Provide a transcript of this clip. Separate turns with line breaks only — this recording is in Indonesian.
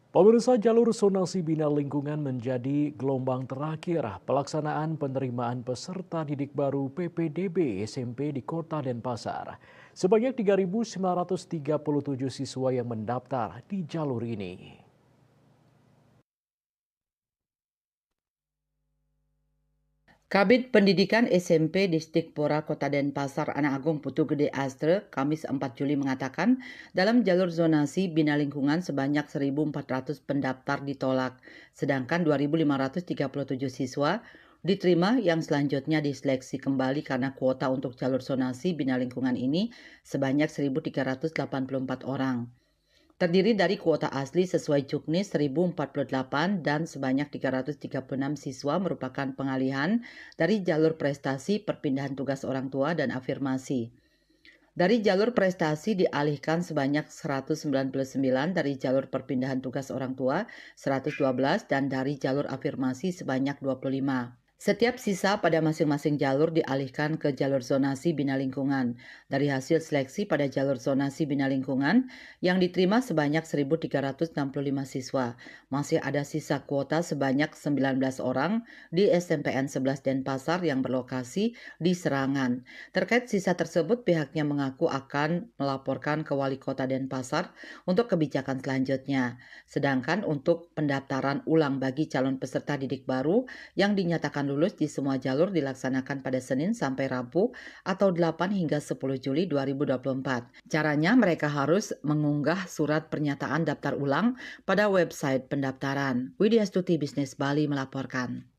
Pemirsa, jalur zonasi bina lingkungan menjadi gelombang terakhir pelaksanaan penerimaan peserta didik baru PPDB SMP di Kota Denpasar. Sebanyak 3.937 siswa yang mendaftar di jalur ini.
Kabid Pendidikan SMP Distrik Pora Kota Denpasar Anak Agung Putu Gede Astre Kamis 4 Juli mengatakan dalam jalur zonasi bina lingkungan sebanyak 1.400 pendaftar ditolak, sedangkan 2.537 siswa diterima yang selanjutnya diseleksi kembali karena kuota untuk jalur zonasi bina lingkungan ini sebanyak 1.384 orang. Terdiri dari kuota asli sesuai Juknis 1048 dan sebanyak 336 siswa merupakan pengalihan dari jalur prestasi perpindahan tugas orang tua dan afirmasi. Dari jalur prestasi dialihkan sebanyak 199 dari jalur perpindahan tugas orang tua 112 dan dari jalur afirmasi sebanyak 25. Setiap sisa pada masing-masing jalur dialihkan ke jalur zonasi bina lingkungan. Dari hasil seleksi pada jalur zonasi bina lingkungan yang diterima sebanyak 1.365 siswa, masih ada sisa kuota sebanyak 19 orang di SMPN 11 Denpasar yang berlokasi di Serangan. Terkait sisa tersebut, pihaknya mengaku akan melaporkan ke Wali Kota Denpasar untuk kebijakan selanjutnya. Sedangkan untuk pendaftaran ulang bagi calon peserta didik baru yang dinyatakan lulus di semua jalur dilaksanakan pada Senin sampai Rabu atau 8 hingga 10 Juli 2024. Caranya mereka harus mengunggah surat pernyataan daftar ulang pada website pendaftaran. Widya Stuti Bisnis Bali melaporkan.